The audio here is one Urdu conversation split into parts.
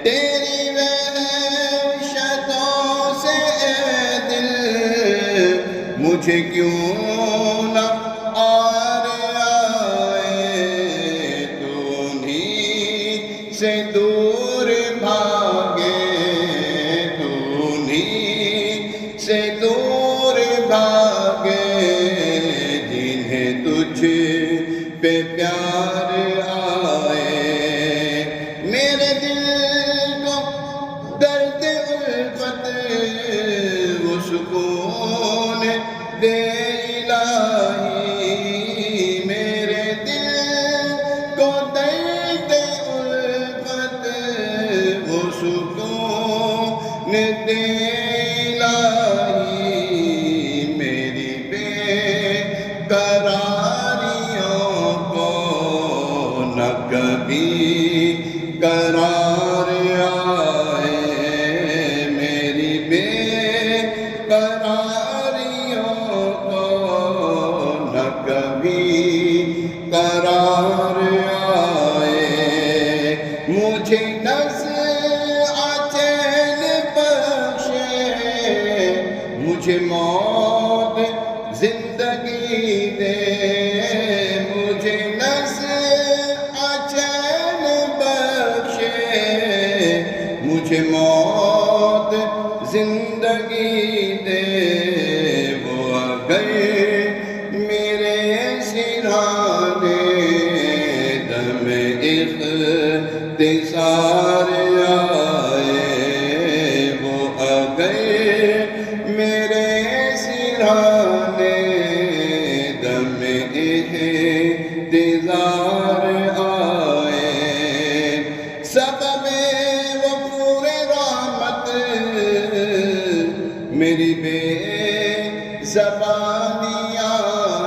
تیری وحشتوں سے اے دل مجھے کیوں نہ آر آئے، تو انہیں سے دور بھاگے، تو انہیں سے دور بھاگے، جنہیں تجھ پہ پیار آئے۔ میرے دل کو درد الفت وہ سکون دے الہی، میرے دل کو درد الفت وہ سکون دے الہی، میری بے قراریوں کو نہ کبھی قرار آئے، میری بے قراریوں کو نہ کبھی قرار آئے۔ مجھے نزع چین بخشے، مجھے موت زندگی دے، مجھے نزع چین بخشے، مجھے موت زندگی دے، وہ اگر میرے سرہانے دم اختصار آئے، وہ اگر میرے سرہانے دم اختصار آئے۔ سبب وفور رحمت میری بے زبانیاں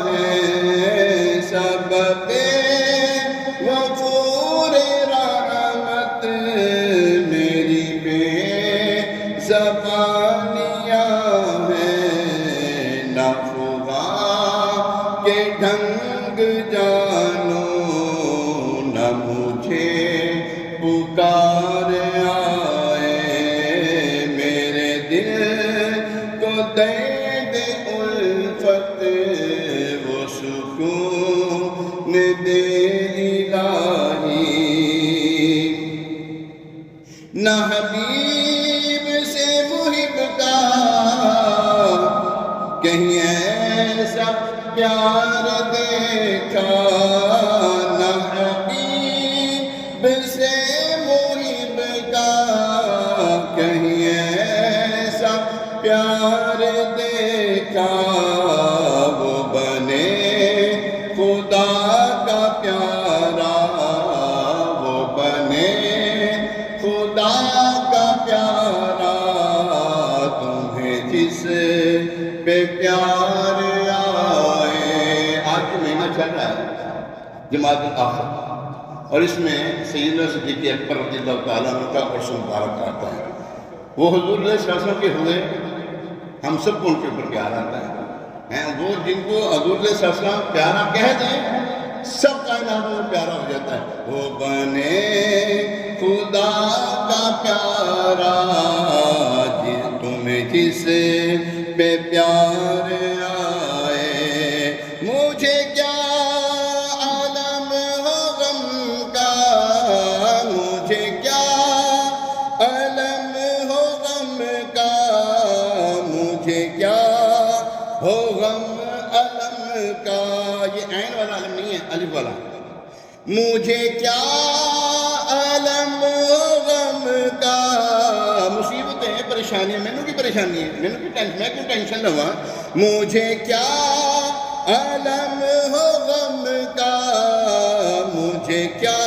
ہیں، سبب وفور رحمت میری بے زبانیاں ہیں، نہ خدا کے ڈھنگ جانو نہ مجھے پکار آئے، میرے دل کو درد الفت وہ سکون دے الہی، نہ حبیب سے محب کا کہیں ایسا پیار دیکھا، نہ حبیب سے محب کا کہیں ایسا پیار دیکھا، وہ بنے خدا کا پیارا، وہ بنے خدا کا پیارا، تمہیں جس پہ پیار آئے۔ آج کا مہینہ چل رہا ہے جماعت الآخر، اور اس میں سیدنا صدیق اکبر رضی اللہ تعالیٰ عنہ کا عرس مبارک آتا ہے۔ وہ حضور صلی اللہ علیہ وسلم کے ہوئے ہم سب کو ان کے اوپر پیار آتا ہے، وہ جن کو حضور صلی اللہ علیہ وسلم پیارا کہہ دیں سب کائنات میں پیارا ہو جاتا ہے۔ وہ بنے خدا کا پیارا، تمہیں جس پہ پیار آئے، مجھے کیا عالم ہو غم کا، مجھے کیا عالم ہو غم کا، مجھے کیا ہو غم علم کا، یہ عین والا علم نہیں ہے، الف والا، مجھے کیا علم ہو غم کا، مصیبتیں ہیں پریشانیاں، میں نے کی پریشانی ہے، میں کیوں ٹینشن لوا، مجھے کیا علم ہو غم کا، مجھے کیا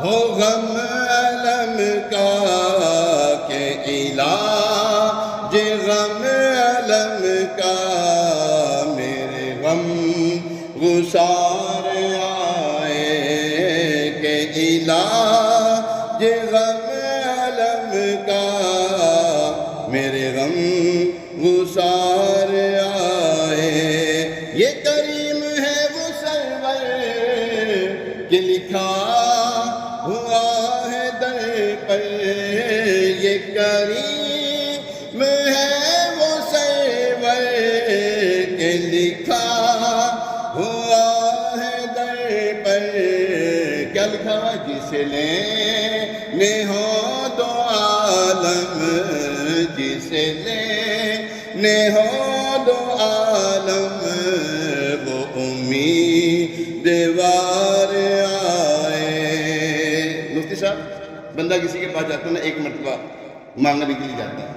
ہو غم علم کا، کہ علاج غم علم کا میرے غم گسار آئے، کہ علاج غم علم کا میرے غم گسار آئے۔ یہ کریم ہے وہ سرور کہ لکھا ہوا ہے در پر، کریم ہے وہ سرور کے لکھا ہوا ہے در پر. کیا لکھا ہوا ہے؟ جسے لینے ہو دو عالم، جسے لینے ہو دو عالم، وہ امیدوار آئے. مفتی صاحب، بندہ کسی کے پاس جاتا ہے نا، ایک مرتبہ مانگنے کے لیے جاتا ہے،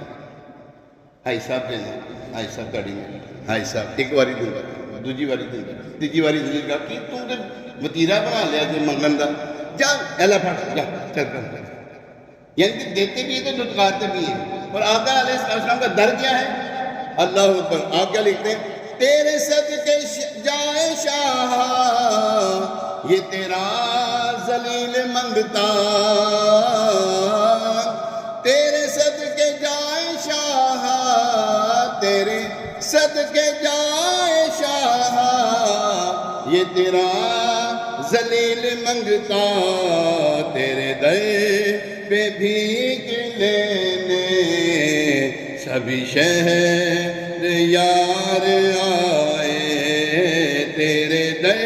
ہائی صاحب دینا، ہائی صاحب گاڑی میں، ہائی صاحب ایک باری دوں گا، دوجی باری دوں گا، تیجی باری دوں گا کہ تم نے وتیرا بنا لیا جو منگن دا، جا ایلا پھٹ جا چل کر. یعنی کہ دیتے بھی ہیں تو لٹکاتے بھی ہیں. اور آقا علیہ السلام کا در کیا ہے؟ اللہ اکبر. آپ کیا لکھتے ہیں؟ تیرے صدقے جائے شاہ یہ تیرا ذلیل منگتا، تیرے صدقے جائے شاہ، تیرے صدقے جائے شاہ یہ تیرا ذلیل منگتا، تیرے در پہ بھیک لینے سبھی شہر یار آئے، تیرے در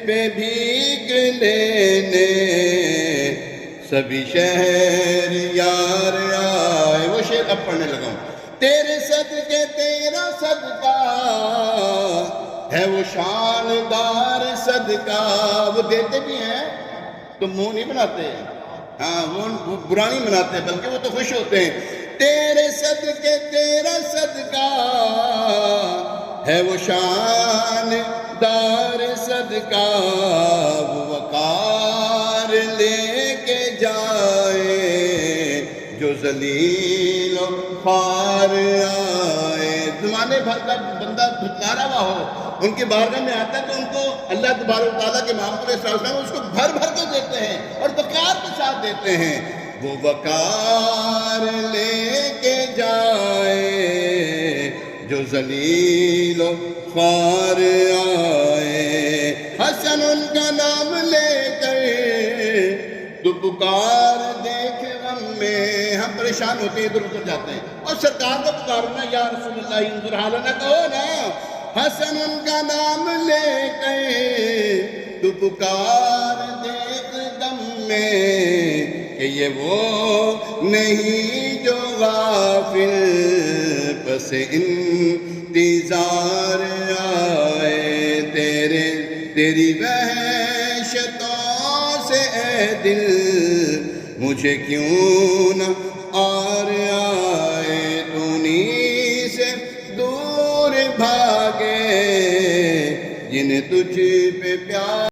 پہ بھیک لینے سبھی شہر یار آئے. وہ شعر اب پڑھنے لگا ہوں. تیرے صدقے تیرا صدقہ ہے وہ شاندار صدقہ. وہ دیتے بھی ہیں تو منہ نہیں بناتے، ہاں وہ برا نہیں مناتے بلکہ وہ تو خوش ہوتے ہیں. تیرے صدقے تیرا صدقہ ہے وہ شاندار صدقہ، وہ وقار لے کے جائے جو ذلیل و خوار آئے. زمانے بھر کا بندہ دھتکارا ہوا ہو، ان کی بارگاہ میں آتا ہے تو ان کو اللہ تبارک و تعالیٰ کے محمد علیہ السلام اس کو بھر بھر کے دیتے ہیں اور وقار کے ساتھ دیتے ہیں. وہ وقار لے کے جائے جو ذلیل و خوار آئے. حسن ان کا نام لے کر تو پکار دیکھ غم میں. ہم پریشان ہوتے ہیں، ادھر ادھر جاتے ہیں اور سرکار کو پکارنا، یا رسول اللہ انظر حالنا کہو نا. حسن ان کا نام لے کر تو پکار دیکھ غم میں کہ یہ وہ نہیں جو غافل پس انتظار آئے. تیری وحشتوں سے اے دل مجھے کیوں نہ آر آئے. تو انہی سے دور بھاگے جنہیں تجھ پہ پیار